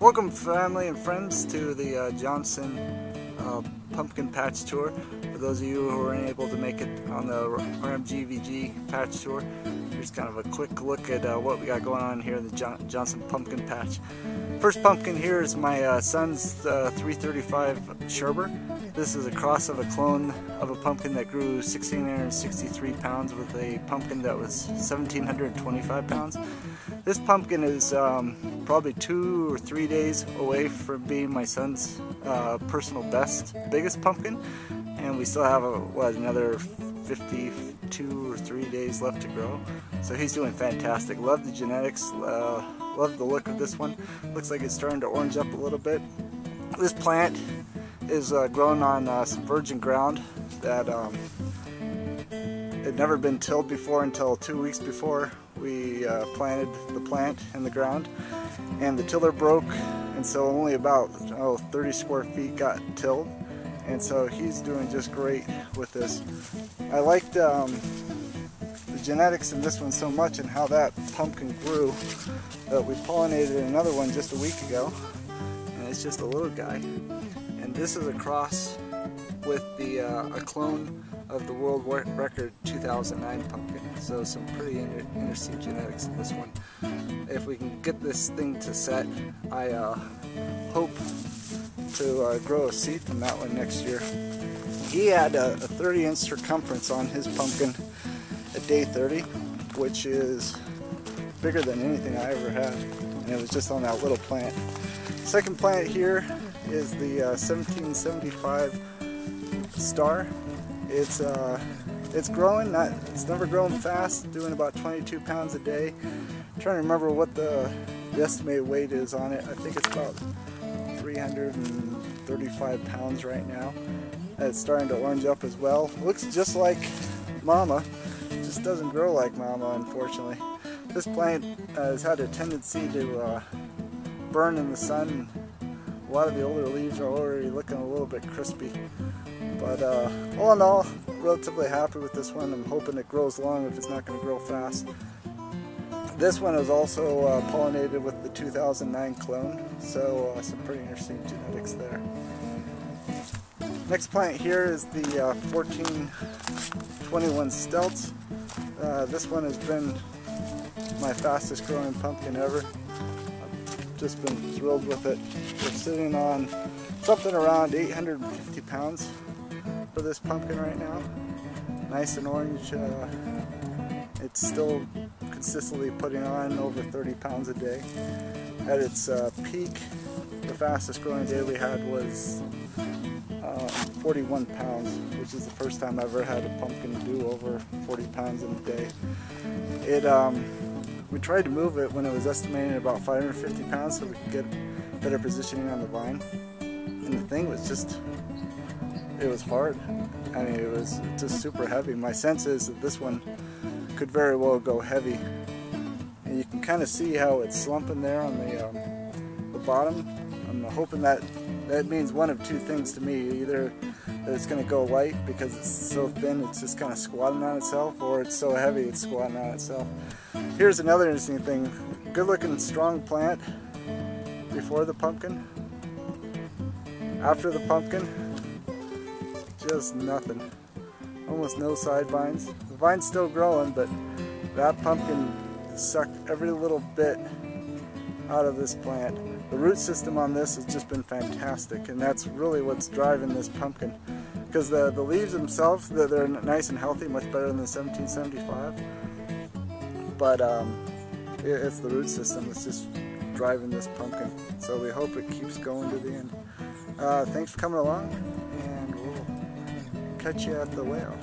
Welcome family and friends to the Johnson Pumpkin Patch Tour. For those of you who are unable to make it on the RMGVG Patch Tour, here's kind of a quick look at what we got going on here in the Johnson Pumpkin Patch. First pumpkin here is my son's 335 Sherber. This is a cross of a clone of a pumpkin that grew 1,663 pounds with a pumpkin that was 1,725 pounds. This pumpkin is probably 2 or 3 days away from being my son's personal best, biggest pumpkin, and we still have another 52 or 3 days left to grow. So he's doing fantastic. Love the genetics, love the look of this one. Looks like it's starting to orange up a little bit. This plant is grown on some virgin ground that had never been tilled before until 2 weeks before we planted the plant in the ground, and the tiller broke, and so only about 30 square feet got tilled, and so he's doing just great with this. I liked the genetics in this one so much and how that pumpkin grew that we pollinated another one just a week ago, and it's just a little guy, and this is a cross with the a clone of the world record 2009 pumpkin. So some pretty interesting genetics in this one. If we can get this thing to set, I hope to grow a seed from that one next year. He had a 30-inch circumference on his pumpkin at day 30, which is bigger than anything I ever had, and it was just on that little plant. Second plant here is the 1775 Star. It's growing, it's never grown fast, doing about 22 pounds a day. I'm trying to remember what the estimated weight is on it. I think it's about 335 pounds right now. It's starting to orange up as well. Looks just like Mama, just doesn't grow like Mama, unfortunately. This plant has had a tendency to burn in the sun. A lot of the older leaves are already looking a little bit crispy. But all in all, relatively happy with this one. I'm hoping it grows long if it's not going to grow fast. This one is also pollinated with the 2009 clone, so some pretty interesting genetics there. Next plant here is the 1421 Stelz. This one has been my fastest growing pumpkin ever. I've just been thrilled with it. We're sitting on something around 850 pounds for this pumpkin right now. Nice and orange. It's still consistently putting on over 30 pounds a day. At its peak, the fastest growing day we had was 41 pounds, which is the first time I've ever had a pumpkin do over 40 pounds in a day. We tried to move it when it was estimated at about 550 pounds so we could get better positioning on the vine. And the thing was just, it was hard. I mean, it was just super heavy. My sense is that this one could very well go heavy. And you can kind of see how it's slumping there on the bottom. I'm hoping that means one of two things to me. Either that it's going to go light because it's so thin it's just kind of squatting on itself, or it's so heavy it's squatting on itself. Here's another interesting thing. Good looking strong plant before the pumpkin. After the pumpkin, just nothing. Almost no side vines. The vine's still growing, but that pumpkin sucked every little bit out of this plant. The root system on this has just been fantastic, and that's really what's driving this pumpkin. Because the leaves themselves, they're nice and healthy, much better than the 1775. But it's the root system that's just driving this pumpkin. So we hope it keeps going to the end. Thanks for coming along, and we'll catch you at the whale.